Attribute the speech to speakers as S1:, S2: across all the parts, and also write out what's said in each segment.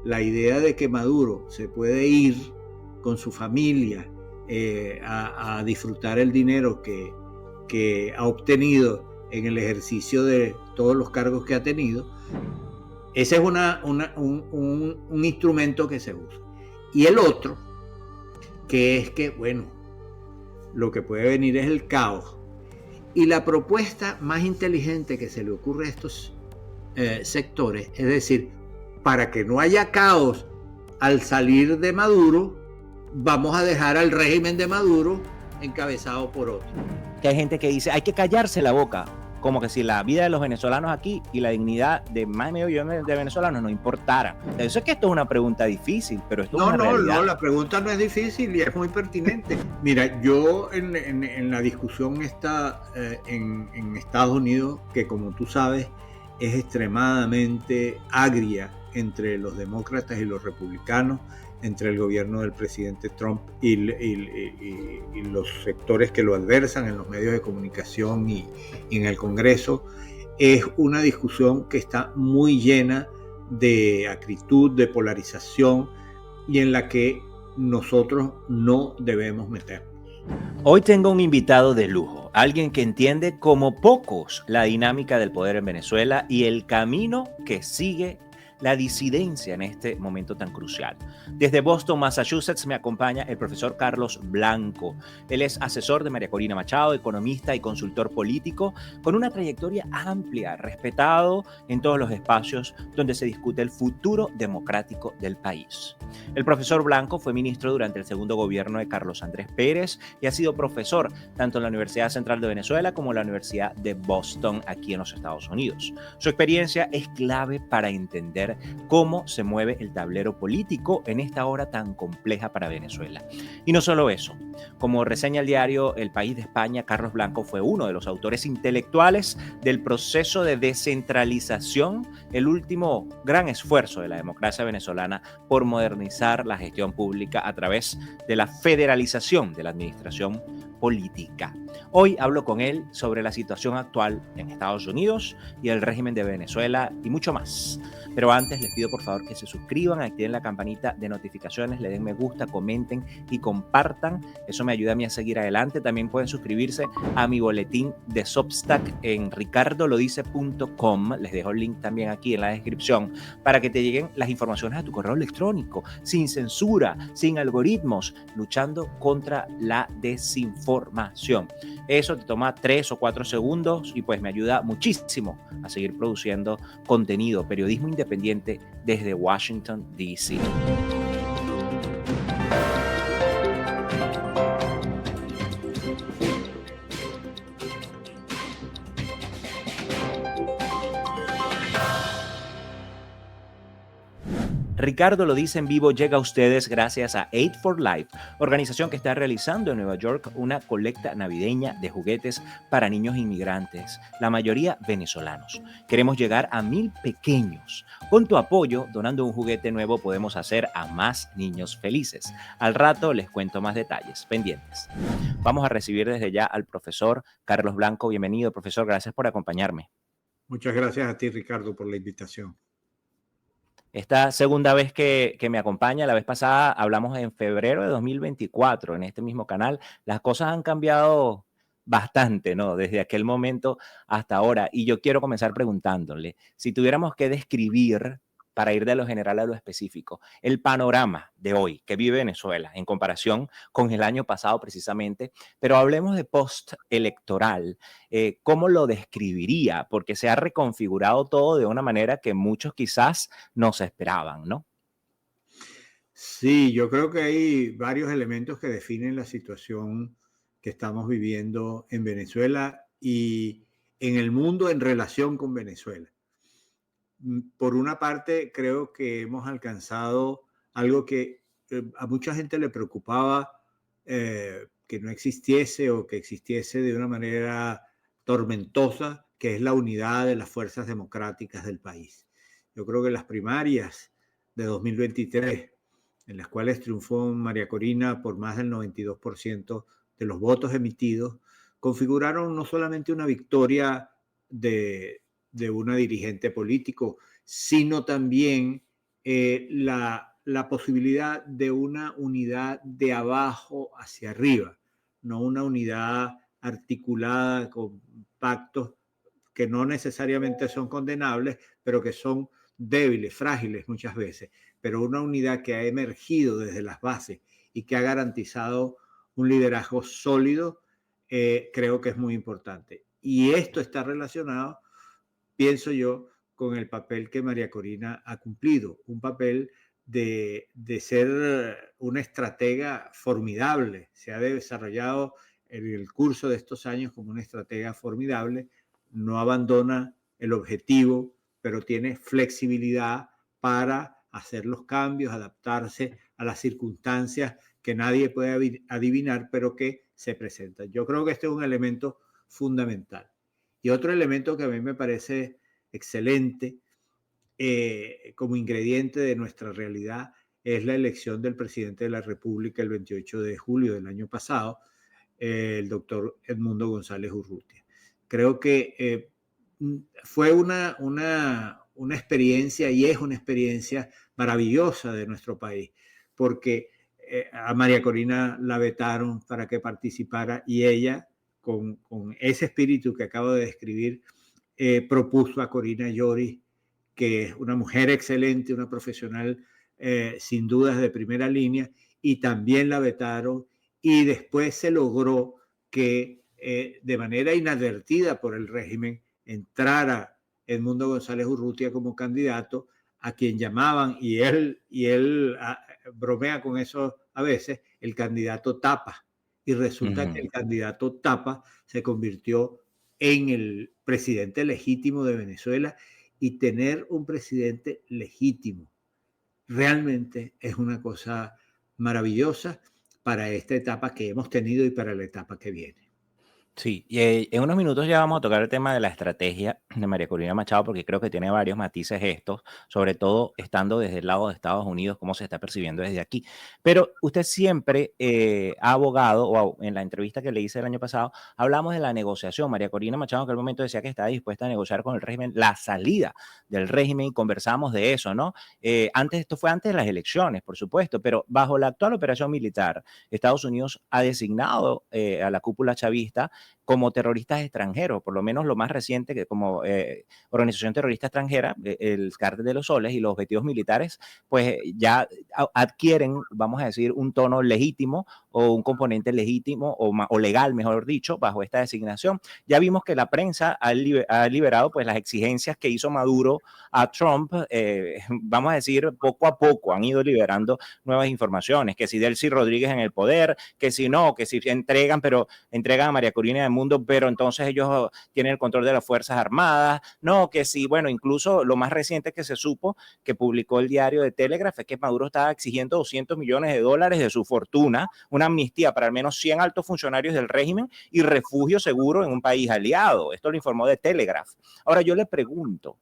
S1: la idea de que Maduro se puede ir con su familia a disfrutar el dinero que ha obtenido en el ejercicio de todos los cargos que ha tenido, ese es un instrumento que se usa. Y el otro, que es que, bueno, lo que puede venir es el caos. Y la propuesta más inteligente que se le ocurre a estos sectores, es decir, para que no haya caos al salir de Maduro, vamos a dejar al régimen de Maduro encabezado por otro.
S2: Que hay gente que dice, hay que callarse la boca, como que si la vida de los venezolanos aquí y la dignidad de más de medio millón de venezolanos no importara. Eso es que esto es una pregunta difícil, pero esto es una realidad.
S1: No, la pregunta no es difícil y es muy pertinente. Mira, yo en la discusión esta en Estados Unidos, que como tú sabes es extremadamente agria entre los demócratas y los republicanos, entre el gobierno del presidente Trump y los sectores que lo adversan en los medios de comunicación y en el Congreso, es una discusión que está muy llena de acritud, de polarización, y en la que nosotros no debemos meternos.
S2: Hoy tengo un invitado de lujo, alguien que entiende como pocos la dinámica del poder en Venezuela y el camino que sigue la disidencia en este momento tan crucial. Desde Boston, Massachusetts, me acompaña el profesor Carlos Blanco. Él es asesor de María Corina Machado, economista y consultor político, con una trayectoria amplia, respetado en todos los espacios donde se discute el futuro democrático del país. El profesor Blanco fue ministro durante el segundo gobierno de Carlos Andrés Pérez y ha sido profesor tanto en la Universidad Central de Venezuela como en la Universidad de Boston, aquí en los Estados Unidos. Su experiencia es clave para entender cómo se mueve el tablero político en esta hora tan compleja para Venezuela. Y no solo eso, como reseña el diario El País de España, Carlos Blanco fue uno de los autores intelectuales del proceso de descentralización, el último gran esfuerzo de la democracia venezolana por modernizar la gestión pública a través de la federalización de la administración política. Hoy hablo con él sobre la situación actual en Estados Unidos y el régimen de Venezuela y mucho más. Pero antes les pido por favor que se suscriban, activen la campanita de notificaciones, le den me gusta, comenten y compartan. Eso me ayuda a mí a seguir adelante. También pueden suscribirse a mi boletín de Substack en ricardolodice.com. Les dejo el link también aquí en la descripción para que te lleguen las informaciones a tu correo electrónico, sin censura, sin algoritmos, luchando contra la desinformación. Eso te toma 3 o 4 segundos y pues me ayuda muchísimo a seguir produciendo contenido, periodismo independiente desde Washington, D.C. Ricardo lo dice en vivo, llega a ustedes gracias a Aid for Life, organización que está realizando en Nueva York una colecta navideña de juguetes para niños inmigrantes, la mayoría venezolanos. Queremos llegar a 1000 pequeños. Con tu apoyo, donando un juguete nuevo, podemos hacer a más niños felices. Al rato les cuento más detalles, pendientes. Vamos a recibir desde ya al profesor Carlos Blanco. Bienvenido, profesor, gracias por acompañarme.
S1: Muchas gracias a ti, Ricardo, por la invitación.
S2: Esta segunda vez que me acompaña, la vez pasada hablamos en febrero de 2024 en este mismo canal. Las cosas han cambiado bastante, ¿no? Desde aquel momento hasta ahora. Y yo quiero comenzar preguntándole, si tuviéramos que describir, para ir de lo general a lo específico, el panorama de hoy que vive Venezuela en comparación con el año pasado precisamente, pero hablemos de post-electoral. ¿Cómo lo describiría? Porque se ha reconfigurado todo de una manera que muchos quizás no se esperaban, ¿no?
S1: Sí, yo creo que hay varios elementos que definen la situación que estamos viviendo en Venezuela y en el mundo en relación con Venezuela. Por una parte, creo que hemos alcanzado algo que a mucha gente le preocupaba que no existiese o que existiese de una manera tormentosa, que es la unidad de las fuerzas democráticas del país. Yo creo que las primarias de 2023, en las cuales triunfó María Corina por más del 92% de los votos emitidos, configuraron no solamente una victoria de una dirigente político, sino también la posibilidad de una unidad de abajo hacia arriba, no una unidad articulada con pactos que no necesariamente son condenables, pero que son débiles, frágiles muchas veces, pero una unidad que ha emergido desde las bases y que ha garantizado un liderazgo sólido, creo que es muy importante. Y esto está relacionado, pienso yo, con el papel que María Corina ha cumplido, un papel de ser una estratega formidable. Se ha desarrollado en el curso de estos años como una estratega formidable, no abandona el objetivo, pero tiene flexibilidad para hacer los cambios, adaptarse a las circunstancias que nadie puede adivinar, pero que se presentan. Yo creo que este es un elemento fundamental. Y otro elemento que a mí me parece excelente como ingrediente de nuestra realidad es la elección del presidente de la República el 28 de julio del año pasado, el doctor Edmundo González Urrutia. Creo que fue una experiencia y es una experiencia maravillosa de nuestro país, porque a María Corina la vetaron para que participara y ella, con ese espíritu que acabo de describir, propuso a Corina Lloris, que es una mujer excelente, una profesional sin dudas de primera línea, y también la vetaron, y después se logró que de manera inadvertida por el régimen entrara Edmundo González Urrutia como candidato, a quien llamaban, y él bromea con eso a veces, el candidato tapa. Y resulta que el candidato tapa se convirtió en el presidente legítimo de Venezuela, y tener un presidente legítimo realmente es una cosa maravillosa para esta etapa que hemos tenido y para la etapa que viene.
S2: Sí, y en unos minutos ya vamos a tocar el tema de la estrategia de María Corina Machado, porque creo que tiene varios matices estos, sobre todo estando desde el lado de Estados Unidos, cómo se está percibiendo desde aquí. Pero usted siempre ha abogado, o en la entrevista que le hice el año pasado, hablamos de la negociación. María Corina Machado en aquel momento decía que estaba dispuesta a negociar con el régimen la salida del régimen y conversamos de eso, ¿no? Esto fue antes de las elecciones, por supuesto, pero bajo la actual operación militar, Estados Unidos ha designado a la cúpula chavista como terroristas extranjeros, por lo menos lo más reciente, que como organización terrorista extranjera, el Cártel de los Soles y los objetivos militares, pues ya adquieren, vamos a decir, un tono legítimo o un componente legítimo o legal, mejor dicho, bajo esta designación. Ya vimos que la prensa ha liberado pues las exigencias que hizo Maduro a Trump, vamos a decir, poco a poco han ido liberando nuevas informaciones, que si Delcy Rodríguez en el poder, que si no, que si entregan, pero entregan a María Corina del Mundo, pero entonces ellos tienen el control de las Fuerzas Armadas, no, que sí, bueno, incluso lo más reciente que se supo, que publicó el diario de Telegraph, es que Maduro estaba exigiendo $200 millones de su fortuna, una amnistía para al menos 100 altos funcionarios del régimen y refugio seguro en un país aliado. Esto lo informó de Telegraph. Ahora yo le pregunto,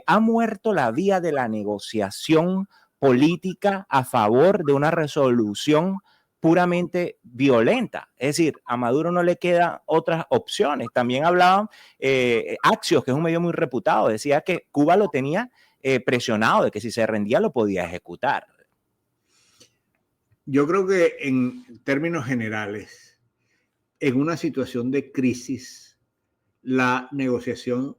S2: ¿ha muerto la vía de la negociación política a favor de una resolución puramente violenta? Es decir, a Maduro no le quedan otras opciones. También hablaban Axios, que es un medio muy reputado, decía que Cuba lo tenía presionado, de que si se rendía lo podía ejecutar.
S1: Yo creo que en términos generales, en una situación de crisis, la negociación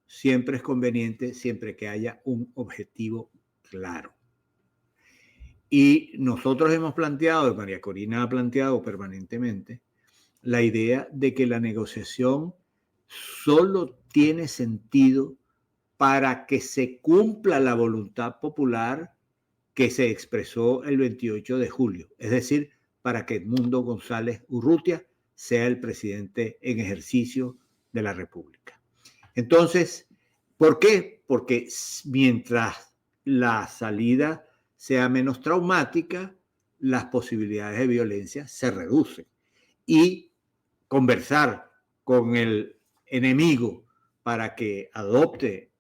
S1: siempre es conveniente, siempre que haya un objetivo claro. Y nosotros hemos planteado, María Corina ha planteado permanentemente, la idea de que la negociación solo tiene sentido para que se cumpla la voluntad popular que se expresó el 28 de julio, es decir, para que Edmundo González Urrutia sea el presidente en ejercicio de la República. Entonces, ¿por qué? Porque mientras la salida sea menos traumática, las posibilidades de violencia se reducen. Y conversar con el enemigo para que adopte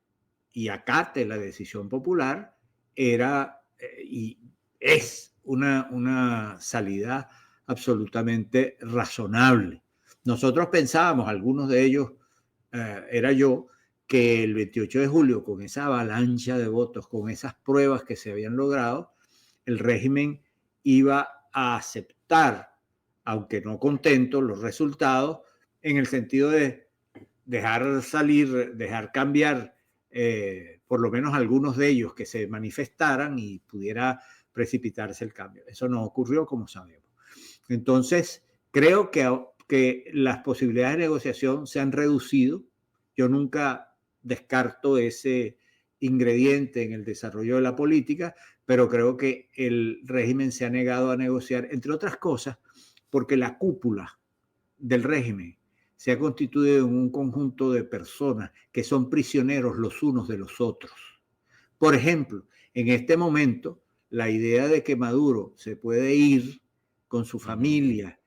S1: y acate la decisión popular era y es una salida absolutamente razonable. Nosotros pensábamos, algunos de ellos era yo, que el 28 de julio, con esa avalancha de votos, con esas pruebas que se habían logrado, el régimen iba a aceptar, aunque no contento, los resultados, en el sentido de dejar salir, dejar cambiar por lo menos algunos de ellos que se manifestaran y pudiera precipitarse el cambio. Eso no ocurrió, como sabemos. Entonces, creo que las posibilidades de negociación se han reducido. Yo nunca descarto ese ingrediente en el desarrollo de la política, pero creo que el régimen se ha negado a negociar, entre otras cosas, porque la cúpula del régimen se ha constituido en un conjunto de personas que son prisioneros los unos de los otros. Por ejemplo, en este momento, la idea de que Maduro se puede ir con su familia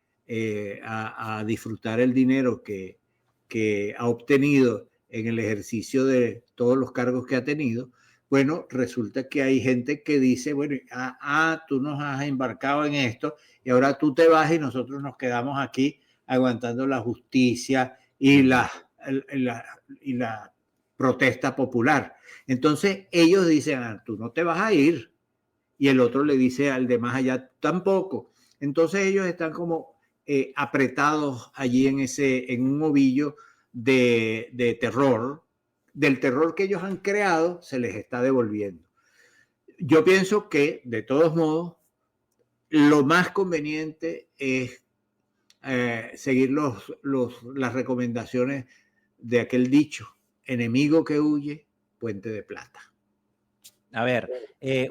S1: a disfrutar el dinero que ha obtenido en el ejercicio de todos los cargos que ha tenido, bueno, resulta que hay gente que dice, bueno, tú nos has embarcado en esto y ahora tú te vas y nosotros nos quedamos aquí aguantando la justicia y la protesta popular. Entonces ellos dicen, tú no te vas a ir, y el otro le dice al de más allá, tampoco. Entonces ellos están como apretados allí en un ovillo de terror. Del terror que ellos han creado se les está devolviendo. Yo pienso que, de todos modos, lo más conveniente es seguir las recomendaciones de aquel dicho: enemigo que huye, puente de plata.
S2: A ver,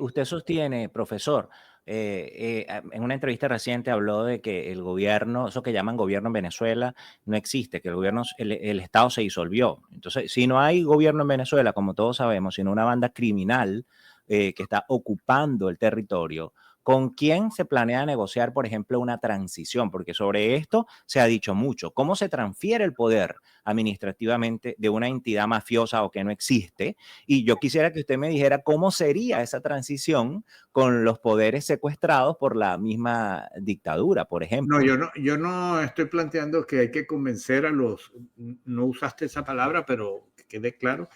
S2: usted sostiene, profesor, en una entrevista reciente habló de que el gobierno, eso que llaman gobierno en Venezuela, no existe, que el gobierno, el Estado se disolvió. Entonces, si no hay gobierno en Venezuela, como todos sabemos, sino una banda criminal que está ocupando el territorio, ¿con quién se planea negociar, por ejemplo, una transición? Porque sobre esto se ha dicho mucho. ¿Cómo se transfiere el poder administrativamente de una entidad mafiosa o que no existe? Y yo quisiera que usted me dijera cómo sería esa transición con los poderes secuestrados por la misma dictadura, por ejemplo.
S1: No, yo no estoy planteando que hay que convencer a los, no usaste esa palabra, pero que quede claro.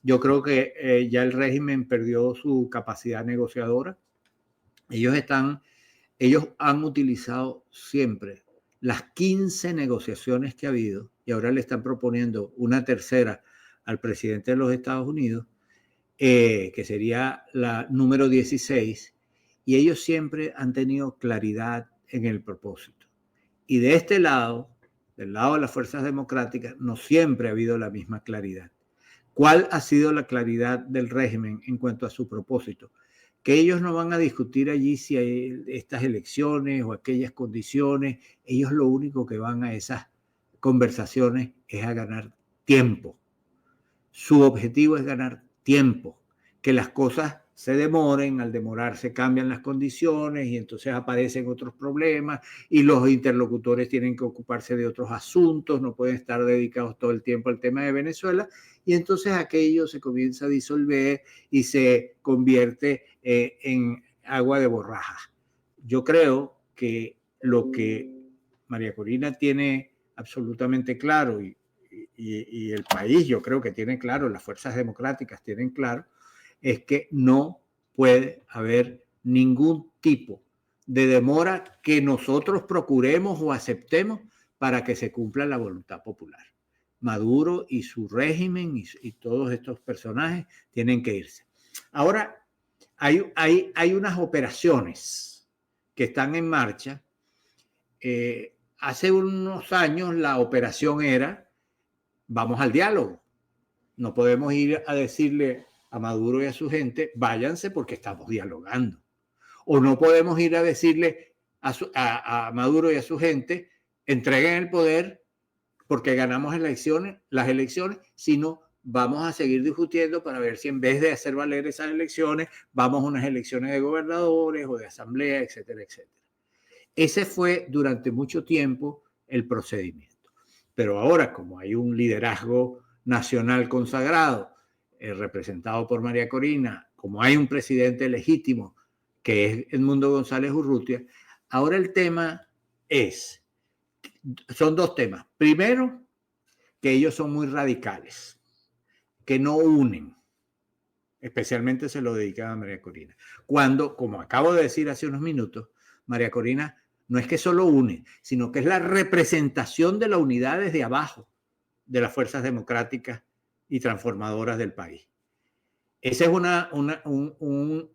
S1: Yo creo que ya el régimen perdió su capacidad negociadora. Ellos han utilizado siempre las 15 negociaciones que ha habido y ahora le están proponiendo una tercera al presidente de los Estados Unidos, que sería la número 16, y ellos siempre han tenido claridad en el propósito. Y de este lado, del lado de las fuerzas democráticas, no siempre ha habido la misma claridad. ¿Cuál ha sido la claridad del régimen en cuanto a su propósito? Que ellos no van a discutir allí si hay estas elecciones o aquellas condiciones. Ellos lo único que van a esas conversaciones es a ganar tiempo. Su objetivo es ganar tiempo, que las cosas se demoren, al demorarse cambian las condiciones y entonces aparecen otros problemas y los interlocutores tienen que ocuparse de otros asuntos, no pueden estar dedicados todo el tiempo al tema de Venezuela, y entonces aquello se comienza a disolver y se convierte en agua de borraja. Yo creo que lo que María Corina tiene absolutamente claro y el país, yo creo que tiene claro, las fuerzas democráticas tienen claro, es que no puede haber ningún tipo de demora que nosotros procuremos o aceptemos para que se cumpla la voluntad popular. Maduro y su régimen y todos estos personajes tienen que irse. Ahora, hay unas operaciones que están en marcha. Hace unos años la operación era: vamos al diálogo. No podemos ir a decirle a Maduro y a su gente, váyanse porque estamos dialogando. O no podemos ir a decirle a Maduro y a su gente, entreguen el poder porque ganamos las elecciones, sino vamos a seguir discutiendo para ver si en vez de hacer valer esas elecciones, vamos a unas elecciones de gobernadores o de asamblea, etcétera, etcétera. Ese fue durante mucho tiempo el procedimiento. Pero ahora, como hay un liderazgo nacional consagrado, representado por María Corina, como hay un presidente legítimo, que es Edmundo González Urrutia, ahora el tema son dos temas. Primero, que ellos son muy radicales, que no unen. Especialmente se lo dedican a María Corina. Cuando, como acabo de decir hace unos minutos, María Corina no es que solo une, sino que es la representación de la unidad desde abajo de las fuerzas democráticas y transformadoras del país. Ese es un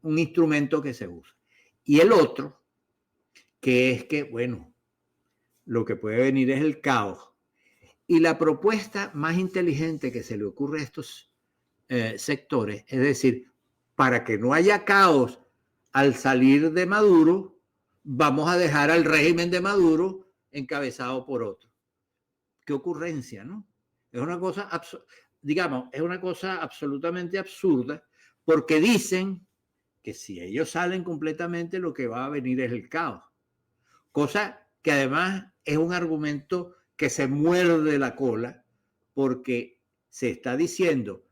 S1: instrumento que se usa. Y el otro, que es que, bueno, lo que puede venir es el caos. Y la propuesta más inteligente que se le ocurre a estos sectores, es decir, para que no haya caos al salir de Maduro, vamos a dejar al régimen de Maduro encabezado por otro. Qué ocurrencia, ¿no? Es una cosa, digamos, es una cosa absolutamente absurda, porque dicen que si ellos salen completamente, lo que va a venir es el caos. Cosa que además es un argumento que se muerde la cola, porque se está diciendo,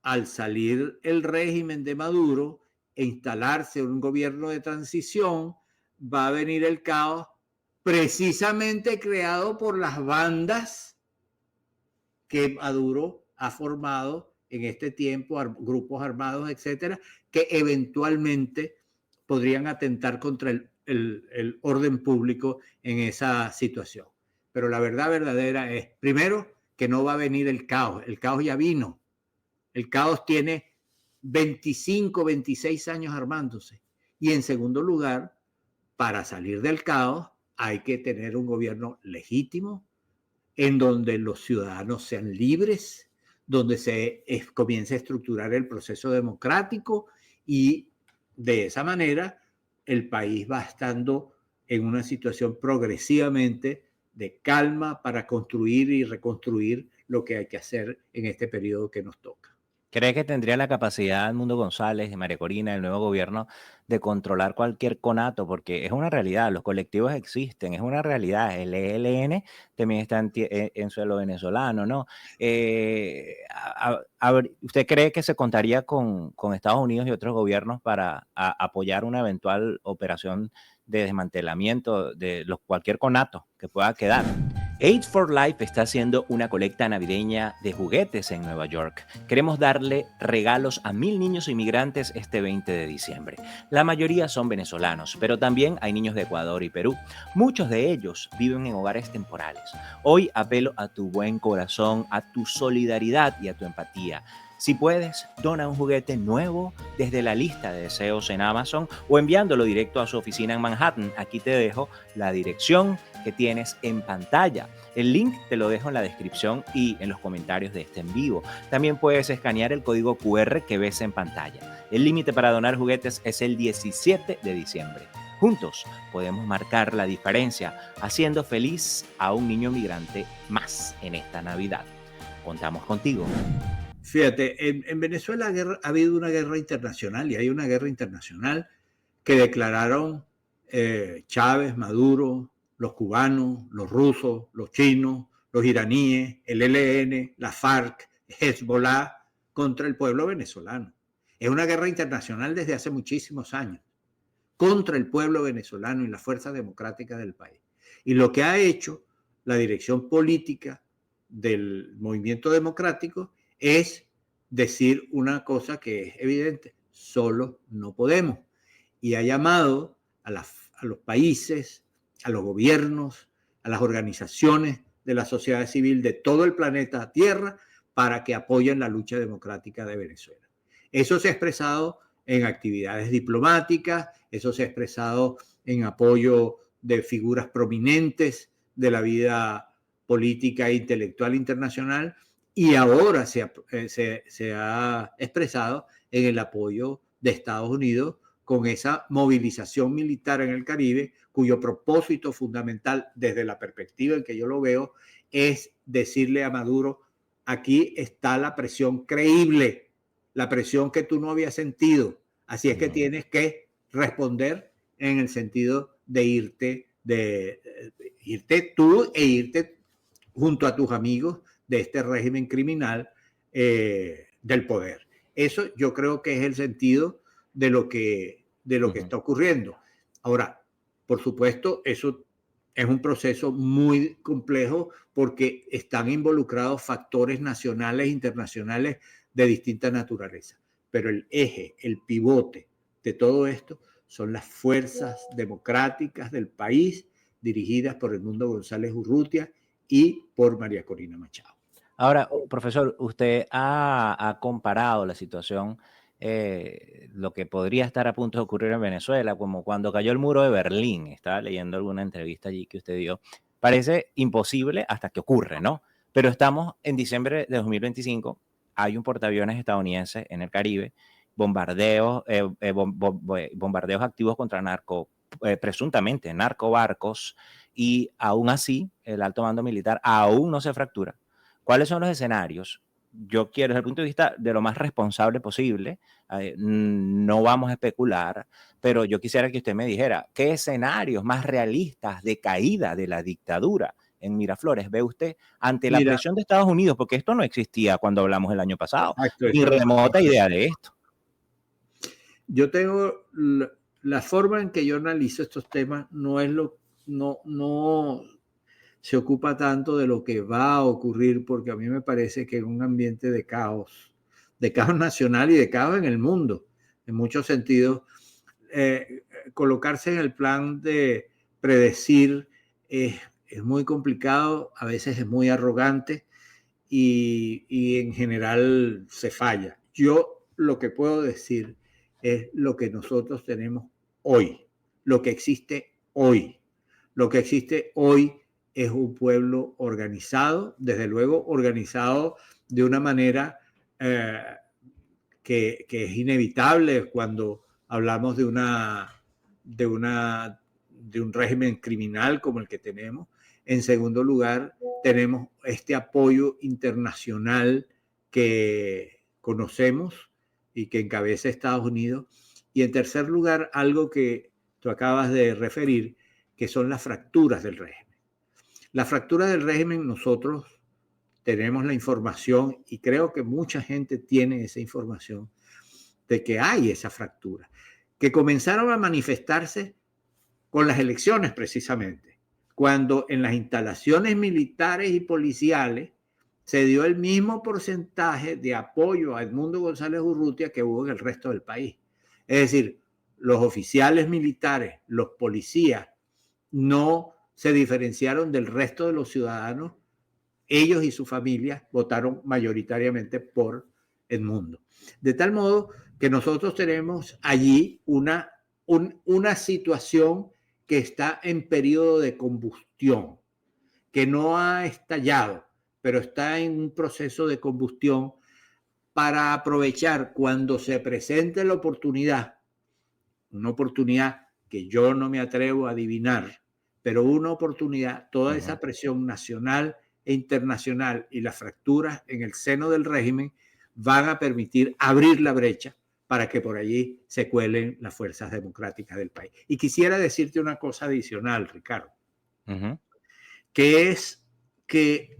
S1: al salir el régimen de Maduro e instalarse un gobierno de transición, va a venir el caos precisamente creado por las bandas que Maduro ha formado en este tiempo, grupos armados, etcétera, que eventualmente podrían atentar contra el orden público en esa situación. Pero la verdad verdadera es, primero, que no va a venir el caos ya vino. El caos tiene 25, 26 años armándose. Y en segundo lugar, para salir del caos hay que tener un gobierno legítimo, en donde los ciudadanos sean libres, donde se comience a estructurar el proceso democrático y de esa manera el país va estando en una situación progresivamente de calma para construir y reconstruir lo que hay que hacer en este periodo que nos toca.
S2: ¿Cree que tendría la capacidad Edmundo González y María Corina, el nuevo gobierno, de controlar cualquier conato? Porque es una realidad, los colectivos existen, es una realidad. El ELN también está en suelo venezolano, ¿no? ¿Usted cree que se contaría con Estados Unidos y otros gobiernos para apoyar una eventual operación de desmantelamiento de cualquier conato que pueda quedar? Aid for Life está haciendo una colecta navideña de juguetes en Nueva York. Queremos darle regalos a 1,000 niños inmigrantes este 20 de diciembre. La mayoría son venezolanos, pero también hay niños de Ecuador y Perú. Muchos de ellos viven en hogares temporales. Hoy apelo a tu buen corazón, a tu solidaridad y a tu empatía. Si puedes, dona un juguete nuevo desde la lista de deseos en Amazon o enviándolo directo a su oficina en Manhattan. Aquí te dejo la dirección que tienes en pantalla. El link te lo dejo en la descripción y en los comentarios de este en vivo. También puedes escanear el código QR que ves en pantalla. El límite para donar juguetes es el 17 de diciembre. Juntos podemos marcar la diferencia haciendo feliz a un niño migrante más en esta Navidad. Contamos contigo.
S1: Fíjate, en Venezuela ha habido una guerra internacional y hay una guerra internacional que declararon Chávez, Maduro, los cubanos, los rusos, los chinos, los iraníes, el ELN, la FARC, Hezbollah, contra el pueblo venezolano. Es una guerra internacional desde hace muchísimos años, contra el pueblo venezolano y las fuerzas democráticas del país. Y lo que ha hecho la dirección política del movimiento democrático es decir una cosa que es evidente: solo no podemos. Y ha llamado a los países, a los gobiernos, a las organizaciones de la sociedad civil de todo el planeta Tierra para que apoyen la lucha democrática de Venezuela. Eso se ha expresado en actividades diplomáticas, eso se ha expresado en apoyo de figuras prominentes de la vida política e intelectual internacional, y ahora se ha expresado en el apoyo de Estados Unidos con esa movilización militar en el Caribe, cuyo propósito fundamental, desde la perspectiva en que yo lo veo, es decirle a Maduro: aquí está la presión creíble, la presión que tú no habías sentido, así es que tienes que responder en el sentido de irte tú e irte junto a tus amigos de este régimen criminal del poder. Eso yo creo que es el sentido de lo que está ocurriendo. Ahora, por supuesto, eso es un proceso muy complejo porque están involucrados factores nacionales e internacionales de distinta naturaleza. Pero el eje, el pivote de todo esto son las fuerzas democráticas del país dirigidas por Edmundo González Urrutia y por María Corina Machado.
S2: Ahora, profesor, usted ha comparado la situación, lo que podría estar a punto de ocurrir en Venezuela, como cuando cayó el muro de Berlín. Estaba leyendo alguna entrevista allí que usted dio. Parece imposible hasta que ocurre, ¿no? Pero estamos en diciembre de 2025, hay un portaaviones estadounidense en el Caribe, bombardeos, bombardeos activos contra presuntamente narcobarcos, y aún así el alto mando militar aún no se fractura. ¿Cuáles son los escenarios? Yo quiero, desde el punto de vista de lo más responsable posible, no vamos a especular, pero yo quisiera que usted me dijera, ¿qué escenarios más realistas de caída de la dictadura en Miraflores ve usted ante la presión de Estados Unidos? Porque esto no existía cuando hablamos el año pasado, ni remota idea de esto.
S1: Yo tengo la forma en que yo analizo estos temas no se ocupa tanto de lo que va a ocurrir, porque a mí me parece que en un ambiente de caos nacional y de caos en el mundo, en muchos sentidos, colocarse en el plan de predecir es muy complicado, a veces es muy arrogante y en general se falla. Yo lo que puedo decir es lo que nosotros tenemos hoy, lo que existe hoy. Lo que existe hoy es un pueblo organizado, desde luego organizado de una manera que es inevitable cuando hablamos de un régimen criminal como el que tenemos. En segundo lugar, tenemos este apoyo internacional que conocemos y que encabeza Estados Unidos. Y en tercer lugar, algo que tú acabas de referir, que son las fracturas del régimen. La fractura del régimen, nosotros tenemos la información y creo que mucha gente tiene esa información de que hay esa fractura, que comenzaron a manifestarse con las elecciones precisamente, cuando en las instalaciones militares y policiales se dio el mismo porcentaje de apoyo a Edmundo González Urrutia que hubo en el resto del país. Es decir, los oficiales militares, los policías, no se diferenciaron del resto de los ciudadanos. Ellos y su familia votaron mayoritariamente por Edmundo. De tal modo que nosotros tenemos allí una situación que está en periodo de combustión, que no ha estallado, pero está en un proceso de combustión para aprovechar cuando se presente la oportunidad, una oportunidad que yo no me atrevo a adivinar, pero una oportunidad, toda esa presión nacional e internacional y las fracturas en el seno del régimen van a permitir abrir la brecha para que por allí se cuelen las fuerzas democráticas del país. Y quisiera decirte una cosa adicional, Ricardo, que es que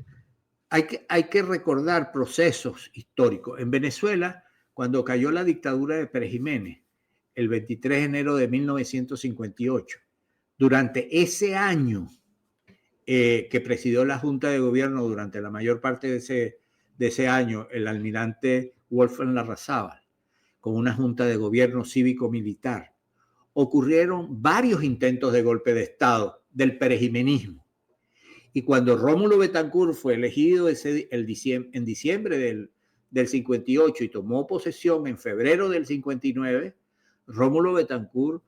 S1: hay que recordar procesos históricos. En Venezuela, cuando cayó la dictadura de Pérez Jiménez, el 23 de enero de 1958, durante ese año que presidió la Junta de Gobierno, durante la mayor parte de ese año, el almirante Wolfgang Larrazábal, con una Junta de Gobierno cívico-militar, ocurrieron varios intentos de golpe de Estado del perejimenismo. Y cuando Rómulo Betancourt fue elegido en diciembre del 58 y tomó posesión en febrero del 59, Rómulo Betancourt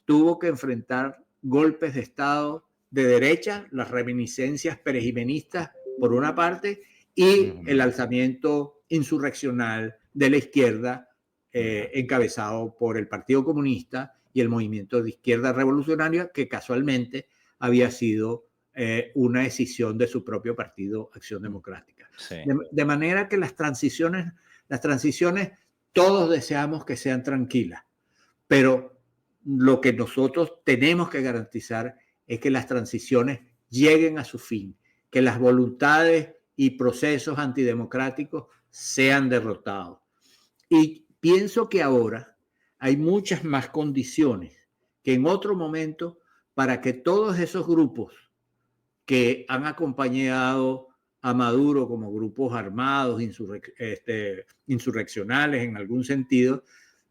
S1: tuvo que enfrentar golpes de Estado de derecha, las reminiscencias perejimenistas por una parte, y el alzamiento insurreccional de la izquierda encabezado por el Partido Comunista y el Movimiento de Izquierda Revolucionaria, que casualmente había sido una decisión de su propio partido, Acción Democrática. Sí. De manera que las transiciones, todos deseamos que sean tranquilas, pero lo que nosotros tenemos que garantizar es que las transiciones lleguen a su fin, que las voluntades y procesos antidemocráticos sean derrotados. Y pienso que ahora hay muchas más condiciones que en otro momento para que todos esos grupos que han acompañado a Maduro como grupos armados, insurreccionales en algún sentido,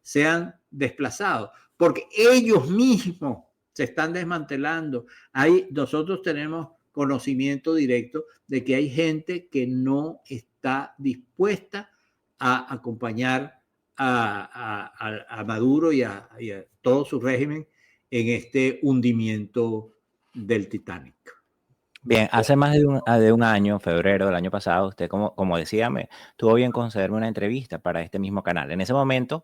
S1: sean desplazados, porque ellos mismos se están desmantelando. Nosotros tenemos conocimiento directo de que hay gente que no está dispuesta a acompañar a Maduro y a todo su régimen en este hundimiento del Titanic.
S2: Bien, hace más de un año, febrero del año pasado, usted, como decía, tuvo bien concederme una entrevista para este mismo canal. En ese momento,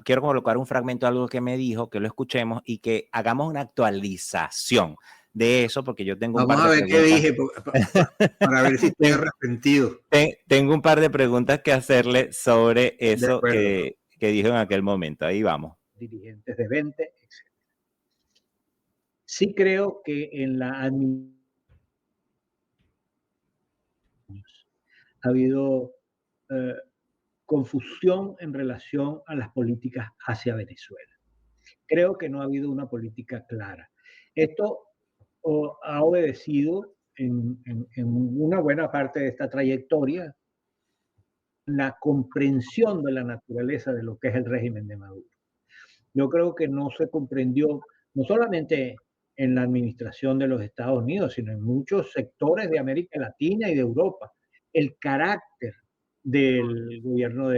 S2: quiero colocar un fragmento de algo que me dijo, que lo escuchemos y que hagamos una actualización de eso, porque yo tengo un
S1: Vamos
S2: par
S1: a
S2: de
S1: ver qué
S2: preguntas.
S1: dije para ver si estoy arrepentido.
S2: Tengo un par de preguntas que hacerle sobre
S1: De
S2: eso
S1: acuerdo.
S2: que dijo en aquel momento. Ahí vamos.
S1: Dirigentes de 20, etc. Sí creo que en la administración ha habido confusión en relación a las políticas hacia Venezuela. Creo que no ha habido una política clara. Esto ha obedecido en una buena parte de esta trayectoria la comprensión de la naturaleza de lo que es el régimen de Maduro. Yo creo que no se comprendió, no solamente en la administración de los Estados Unidos, sino en muchos sectores de América Latina y de Europa, el carácter del gobierno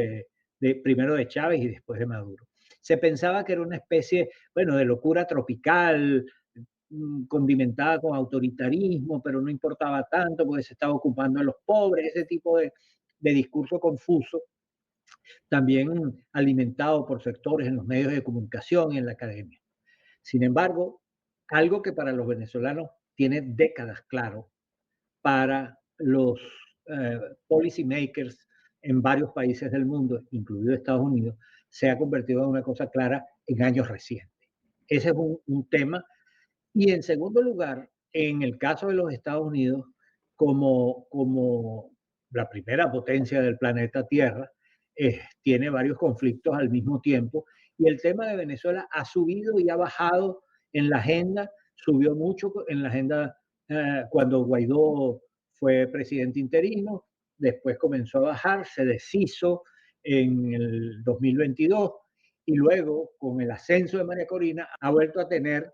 S1: primero de Chávez y después de Maduro. Se pensaba que era una especie, bueno, de locura tropical, condimentada con autoritarismo, pero no importaba tanto porque se estaba ocupando de los pobres, ese tipo de discurso confuso, también alimentado por sectores en los medios de comunicación y en la academia. Sin embargo, algo que para los venezolanos tiene décadas claro, para los policy makers en varios países del mundo, incluido Estados Unidos, se ha convertido en una cosa clara en años recientes. Ese es un tema. Y en segundo lugar, en el caso de los Estados Unidos, como la primera potencia del planeta Tierra, tiene varios conflictos al mismo tiempo. Y el tema de Venezuela ha subido y ha bajado en la agenda, subió mucho en la agenda cuando Guaidó fue presidente interino, después comenzó a bajar, se deshizo en el 2022 y luego con el ascenso de María Corina ha vuelto a tener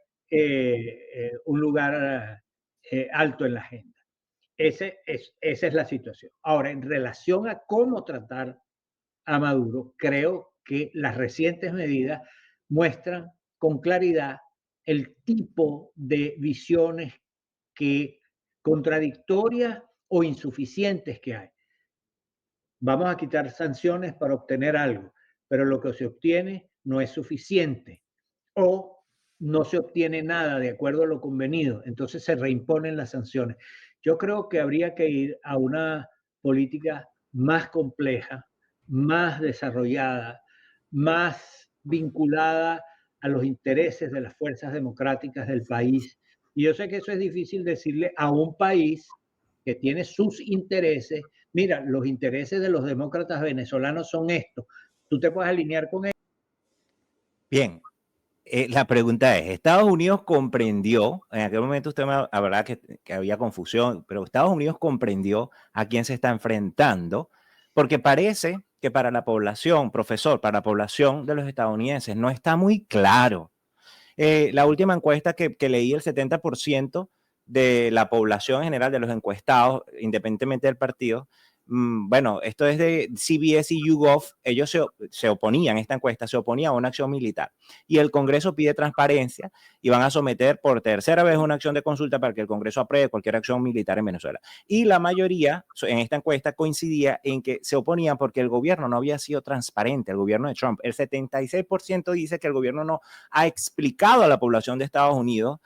S1: un lugar alto en la agenda. Esa es la situación. Ahora, en relación a cómo tratar a Maduro, creo que las recientes medidas muestran con claridad el tipo de visiones que contradictorias o insuficientes que hay. Vamos a quitar sanciones para obtener algo, pero lo que se obtiene no es suficiente o no se obtiene nada de acuerdo a lo convenido, entonces se reimponen las sanciones. Yo creo que habría que ir a una política más compleja, más desarrollada, más vinculada a los intereses de las fuerzas democráticas del país. Y yo sé que eso es difícil decirle a un país que tiene sus intereses. Mira, los intereses de los demócratas venezolanos son estos. ¿Tú te puedes alinear con ellos?
S2: Bien, la pregunta es, ¿Estados Unidos comprendió, en aquel momento usted me hablaba que había confusión, pero Estados Unidos comprendió a quién se está enfrentando? Porque parece que para la población, profesor, para la población de los estadounidenses no está muy claro. La última encuesta que leí, el 70% de la población en general, de los encuestados, independientemente del partido, bueno, esto es de CBS y YouGov, ellos se oponían, esta encuesta se oponía a una acción militar. Y el Congreso pide transparencia y van a someter por tercera vez una acción de consulta para que el Congreso apruebe cualquier acción militar en Venezuela. Y la mayoría en esta encuesta coincidía en que se oponían porque el gobierno no había sido transparente, el gobierno de Trump. El 76% dice que el gobierno no ha explicado a la población de Estados Unidos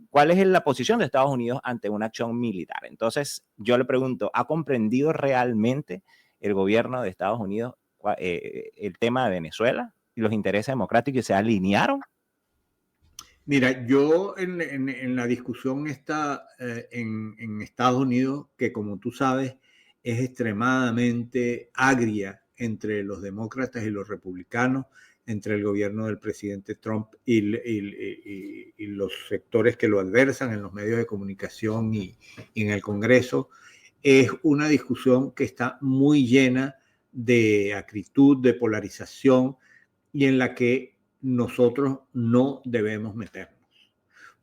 S2: cuál es la posición de Estados Unidos ante una acción militar. Entonces, yo le pregunto, ¿ha comprendido realmente el gobierno de Estados Unidos el tema de Venezuela y los intereses democráticos y se alinearon?
S1: Mira, yo en la discusión está en Estados Unidos, que como tú sabes es extremadamente agria entre los demócratas y los republicanos, entre el gobierno del presidente Trump y los sectores que lo adversan en los medios de comunicación y en el Congreso. Es una discusión que está muy llena de acritud, de polarización, y en la que nosotros no debemos meternos.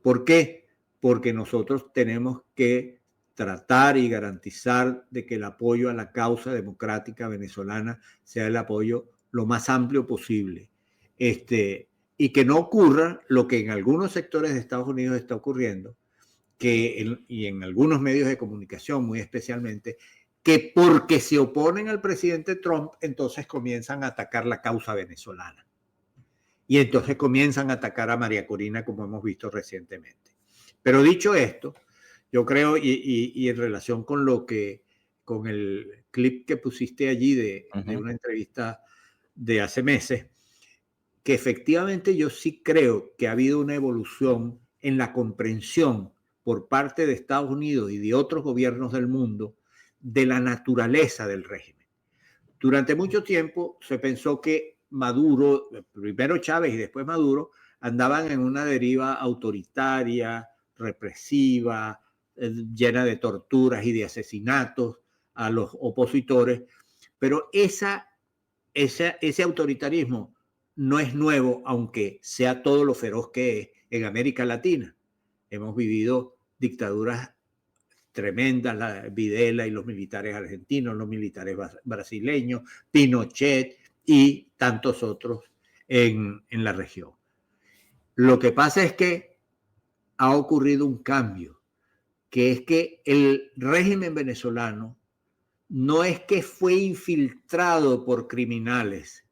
S1: ¿Por qué? Porque nosotros tenemos que tratar y garantizar de que el apoyo a la causa democrática venezolana sea el apoyo lo más amplio posible. Y que no ocurra lo que en algunos sectores de Estados Unidos está ocurriendo, y en algunos medios de comunicación muy especialmente, que porque se oponen al presidente Trump, entonces comienzan a atacar la causa venezolana. Y entonces comienzan a atacar a María Corina, como hemos visto recientemente. Pero dicho esto, yo creo, y en relación con con el clip que pusiste allí de una entrevista de hace meses, que efectivamente yo sí creo que ha habido una evolución en la comprensión por parte de Estados Unidos y de otros gobiernos del mundo de la naturaleza del régimen. Durante mucho tiempo se pensó que Maduro, primero Chávez y después Maduro, andaban en una deriva autoritaria, represiva, llena de torturas y de asesinatos a los opositores, pero ese autoritarismo no es nuevo, aunque sea todo lo feroz que es en América Latina. Hemos vivido dictaduras tremendas, la Videla y los militares argentinos, los militares brasileños, Pinochet y tantos otros en la región. Lo que pasa es que ha ocurrido un cambio, que es que el régimen venezolano no es que fue infiltrado por criminales,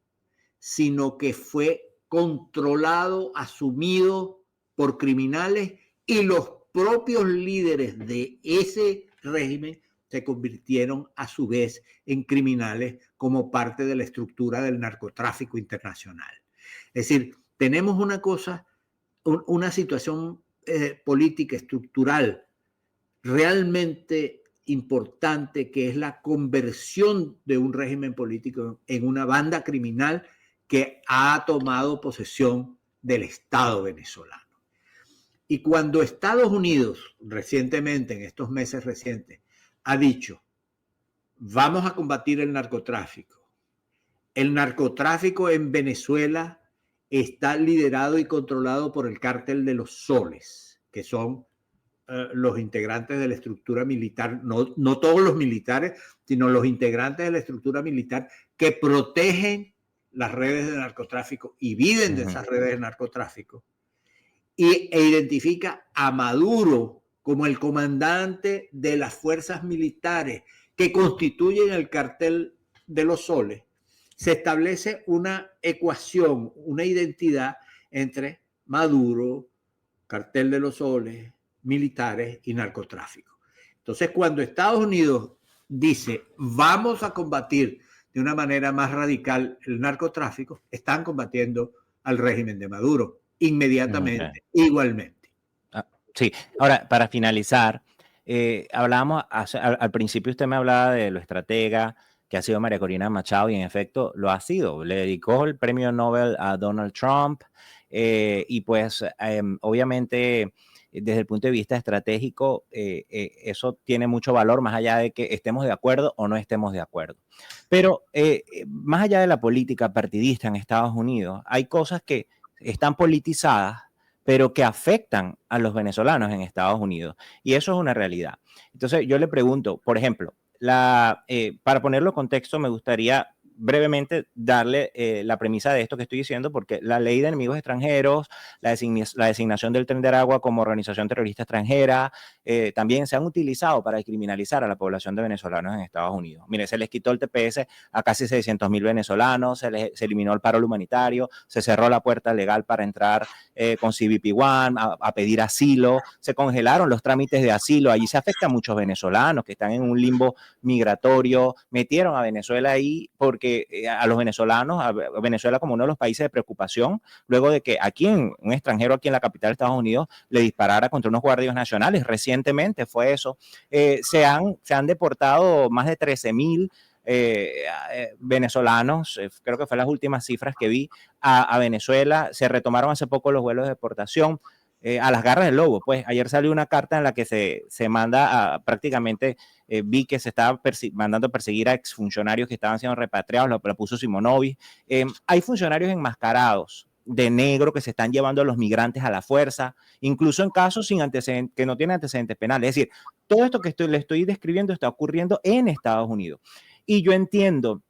S1: sino que fue controlado, asumido por criminales, y los propios líderes de ese régimen se convirtieron a su vez en criminales como parte de la estructura del narcotráfico internacional. Es decir, tenemos una situación política estructural realmente importante, que es la conversión de un régimen político en una banda criminal que ha tomado posesión del Estado venezolano. Y cuando Estados Unidos recientemente, en estos meses recientes, ha dicho, vamos a combatir el narcotráfico en Venezuela está liderado y controlado por el cártel de los Soles, que son los integrantes de la estructura militar, no todos los militares, sino los integrantes de la estructura militar que protegen las redes de narcotráfico y viven de esas redes de narcotráfico, e identifica a Maduro como el comandante de las fuerzas militares que constituyen el cartel de los Soles. Se establece una ecuación, una identidad entre Maduro, cartel de los Soles, militares y narcotráfico. Entonces, cuando Estados Unidos dice vamos a combatir de una manera más radical el narcotráfico, están combatiendo al régimen de Maduro inmediatamente, igualmente.
S2: Sí, ahora para finalizar, hablábamos al principio, usted me hablaba de lo estratega que ha sido María Corina Machado, y en efecto lo ha sido. Le dedicó el premio Nobel a Donald Trump, y pues obviamente desde el punto de vista estratégico, eso tiene mucho valor, más allá de que estemos de acuerdo o no estemos de acuerdo. Pero más allá de la política partidista en Estados Unidos, hay cosas que están politizadas, pero que afectan a los venezolanos en Estados Unidos. Y eso es una realidad. Entonces yo le pregunto, por ejemplo, para ponerlo en contexto, me gustaría brevemente darle la premisa de esto que estoy diciendo, porque la ley de enemigos extranjeros, la designación del Tren de Aragua como organización terrorista extranjera, también se han utilizado para criminalizar a la población de venezolanos en Estados Unidos. Mire, se les quitó el TPS a casi 600,000 venezolanos, se eliminó el paro humanitario, se cerró la puerta legal para entrar con CBP One a pedir asilo, se congelaron los trámites de asilo. Allí se afecta a muchos venezolanos que están en un limbo migratorio, metieron a Venezuela ahí porque a los venezolanos, a Venezuela como uno de los países de preocupación, luego de que un extranjero aquí en la capital de Estados Unidos le disparara contra unos guardias nacionales. Recientemente fue eso. Se han deportado más de 13,000 venezolanos, creo que fue las últimas cifras que vi, a Venezuela. Se retomaron hace poco los vuelos de deportación. A las garras del lobo. Pues ayer salió una carta en la que se manda a prácticamente, vi que se estaba mandando a perseguir a exfuncionarios que estaban siendo repatriados, lo puso Simonovic. Hay funcionarios enmascarados de negro que se están llevando a los migrantes a la fuerza, incluso en casos sin antecedentes, que no tienen antecedentes penales. Es decir, todo esto que le estoy describiendo está ocurriendo en Estados Unidos. Y yo entiendo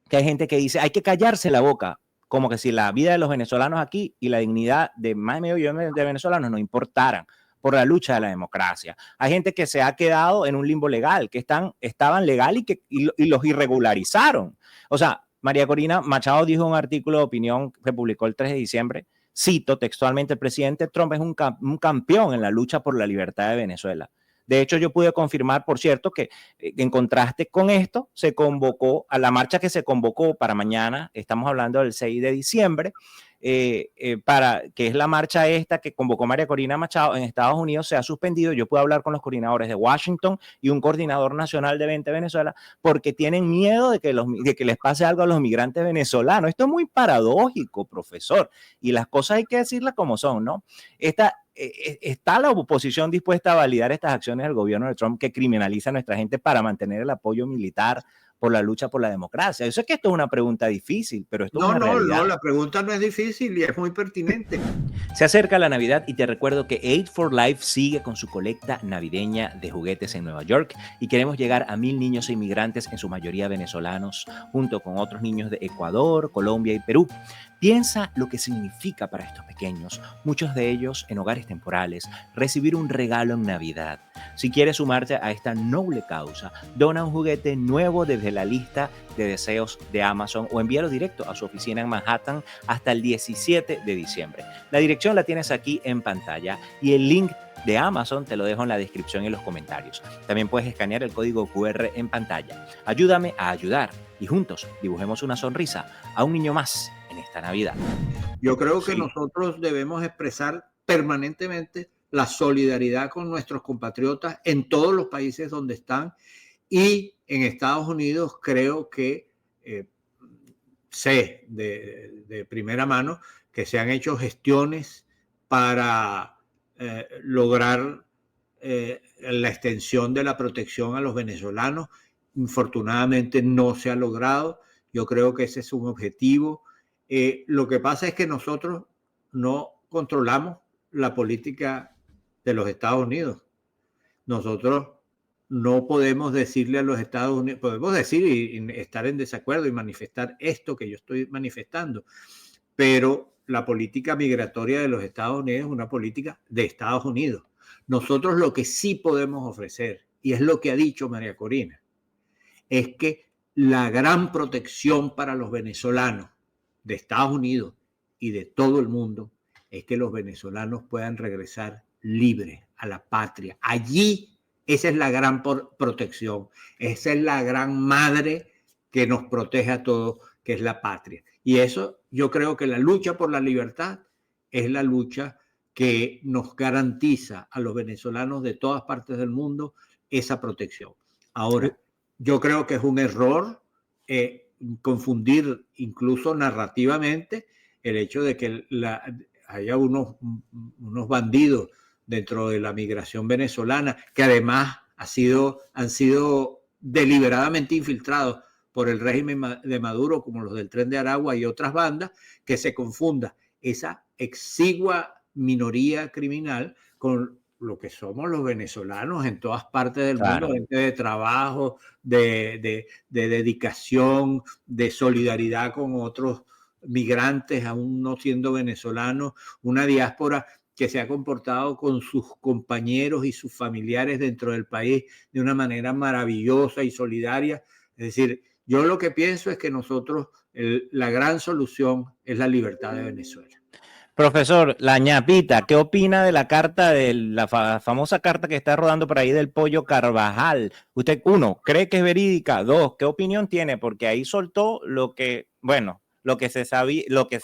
S2: que hay gente que dice, hay que callarse la boca, como que si la vida de los venezolanos aquí y la dignidad de más de medio millón de venezolanos no importaran por la lucha de la democracia. Hay gente que se ha quedado en un limbo legal, que estaban legal y los irregularizaron. O sea, María Corina Machado dijo en un artículo de opinión que publicó el 3 de diciembre, cito textualmente, el presidente Trump es un campeón en la lucha por la libertad de Venezuela. De hecho, yo pude confirmar, por cierto, que en contraste con esto, se convocó a la marcha que se convocó para mañana, estamos hablando del 6 de diciembre, que es la marcha esta que convocó María Corina Machado en Estados Unidos, se ha suspendido. Yo pude hablar con los coordinadores de Washington y un coordinador nacional de Vente Venezuela porque tienen miedo de que les pase algo a los migrantes venezolanos. Esto es muy paradójico, profesor, y las cosas hay que decirlas como son, ¿no? ¿Está la oposición dispuesta a validar estas acciones del gobierno de Trump que criminaliza a nuestra gente para mantener el apoyo militar por la lucha por la democracia? Yo sé que esto es una pregunta difícil, pero esto es una realidad.
S1: No, la pregunta no es difícil y es muy pertinente.
S2: Se acerca la Navidad y te recuerdo que Aid for Life sigue con su colecta navideña de juguetes en Nueva York y queremos llegar a 1,000 niños e inmigrantes, en su mayoría venezolanos, junto con otros niños de Ecuador, Colombia y Perú. Piensa lo que significa para estos pequeños, muchos de ellos en hogares temporales, recibir un regalo en Navidad. Si quieres sumarte a esta noble causa, dona un juguete nuevo desde la lista de deseos de Amazon o envíalo directo a su oficina en Manhattan hasta el 17 de diciembre. La dirección la tienes aquí en pantalla y el link de Amazon te lo dejo en la descripción y en los comentarios. También puedes escanear el código QR en pantalla. Ayúdame a ayudar y juntos dibujemos una sonrisa a un niño más en esta Navidad.
S1: Yo creo que nosotros debemos expresar permanentemente la solidaridad con nuestros compatriotas en todos los países donde están, y en Estados Unidos creo que sé de primera mano que se han hecho gestiones para lograr la extensión de la protección a los venezolanos. Infortunadamente no se ha logrado. Yo creo que ese es un objetivo. Lo que pasa es que nosotros no controlamos la política de los Estados Unidos. Nosotros no podemos decirle a los Estados Unidos, podemos decir y estar en desacuerdo y manifestar esto que yo estoy manifestando, pero la política migratoria de los Estados Unidos es una política de Estados Unidos. Nosotros lo que sí podemos ofrecer, y es lo que ha dicho María Corina, es que la gran protección para los venezolanos de Estados Unidos y de todo el mundo es que los venezolanos puedan regresar libres a la patria. Allí esa es la gran protección, esa es la gran madre que nos protege a todos, que es la patria. Y eso, yo creo que la lucha por la libertad es la lucha que nos garantiza a los venezolanos de todas partes del mundo esa protección. Ahora, yo creo que es un error confundir incluso narrativamente el hecho de que haya unos bandidos dentro de la migración venezolana que además han sido deliberadamente infiltrados por el régimen de Maduro, como los del Tren de Aragua y otras bandas, que se confunda esa exigua minoría criminal con lo que somos los venezolanos en todas partes del mundo, gente de trabajo, de dedicación, de solidaridad con otros migrantes, aún no siendo venezolanos, una diáspora que se ha comportado con sus compañeros y sus familiares dentro del país de una manera maravillosa y solidaria. Es decir, yo lo que pienso es que nosotros, la gran solución es la libertad de Venezuela.
S2: Profesor, la ñapita, ¿qué opina de la carta, de la famosa carta que está rodando por ahí del Pollo Carvajal? Usted, uno, ¿cree que es verídica? Dos, ¿qué opinión tiene? Porque ahí soltó lo que, bueno, lo que se sabía, lo que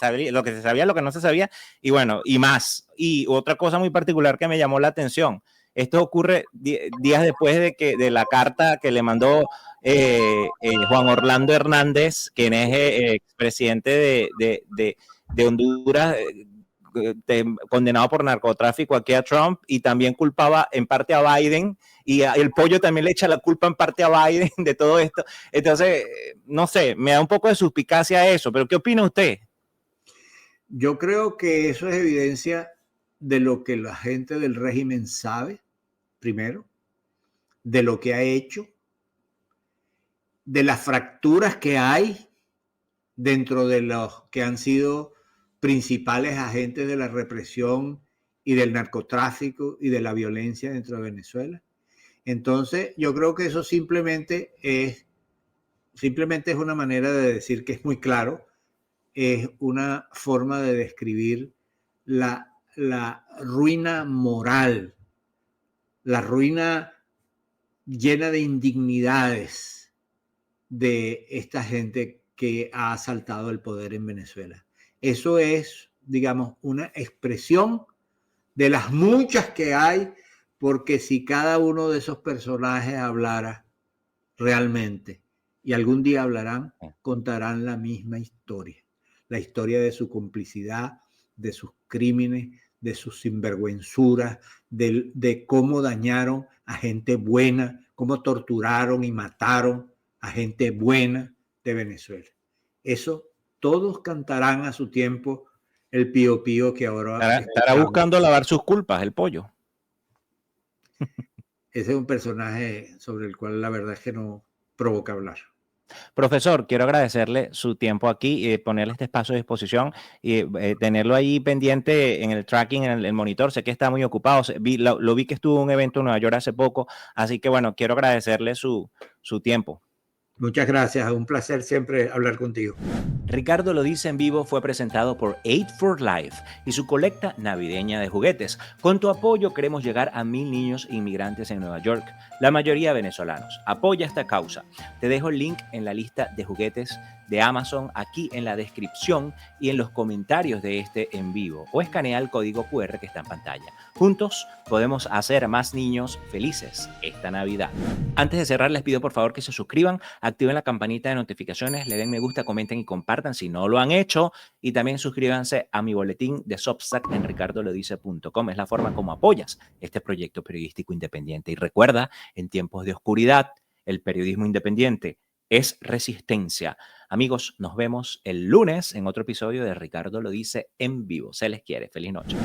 S2: no se sabía, y bueno, y más. Y otra cosa muy particular que me llamó la atención, Esto ocurre días después de la carta que le mandó Juan Orlando Hernández, quien es expresidente de Honduras, condenado por narcotráfico aquí a Trump, y también culpaba en parte a Biden, y el pollo también le echa la culpa en parte a Biden de todo esto. Entonces, no sé, me da un poco de suspicacia eso, pero ¿qué opina usted?
S1: Yo creo que eso es evidencia de lo que la gente del régimen sabe, primero, de lo que ha hecho, de las fracturas que hay dentro de los que han sido principales agentes de la represión y del narcotráfico y de la violencia dentro de Venezuela. Entonces, yo creo que eso simplemente es una manera de decir que es muy claro, es una forma de describir la ruina moral, la ruina llena de indignidades de esta gente que ha asaltado el poder en Venezuela. Eso es, digamos, una expresión de las muchas que hay, porque si cada uno de esos personajes hablara realmente, y algún día hablarán, contarán la misma historia, la historia de su complicidad, de sus crímenes, de sus sinvergüenzuras, de cómo dañaron a gente buena, cómo torturaron y mataron a gente buena de Venezuela. Eso todos cantarán a su tiempo el pío pío que ahora
S2: estará buscando lavar sus culpas, el pollo.
S1: Ese es un personaje sobre el cual la verdad es que no provoca hablar.
S2: Profesor, quiero agradecerle su tiempo aquí y ponerle este espacio a disposición y tenerlo ahí pendiente en el tracking, en el monitor. Sé que está muy ocupado. Lo vi que estuvo en un evento en Nueva York hace poco, así que bueno, quiero agradecerle su tiempo.
S1: Muchas gracias, un placer siempre hablar contigo.
S2: Ricardo lo dice en vivo fue presentado por Aid for Life y su colecta navideña de juguetes. Con tu apoyo queremos llegar a 1000 niños inmigrantes en Nueva York, la mayoría venezolanos. Apoya esta causa. Te dejo el link en la lista de juguetes de Amazon aquí en la descripción y en los comentarios de este en vivo, o escanea el código QR que está en pantalla. Juntos podemos hacer más niños felices esta Navidad. Antes de cerrar, les pido por favor que se suscriban, activen la campanita de notificaciones, le den me gusta, comenten y compartan si no lo han hecho, y también suscríbanse a mi boletín de Substack en ricardolodice.com. Es la forma como apoyas este proyecto periodístico independiente. Y recuerda, en tiempos de oscuridad, el periodismo independiente es resistencia. Amigos, nos vemos el lunes en otro episodio de Ricardo lo dice en vivo. Se les quiere. Feliz noche.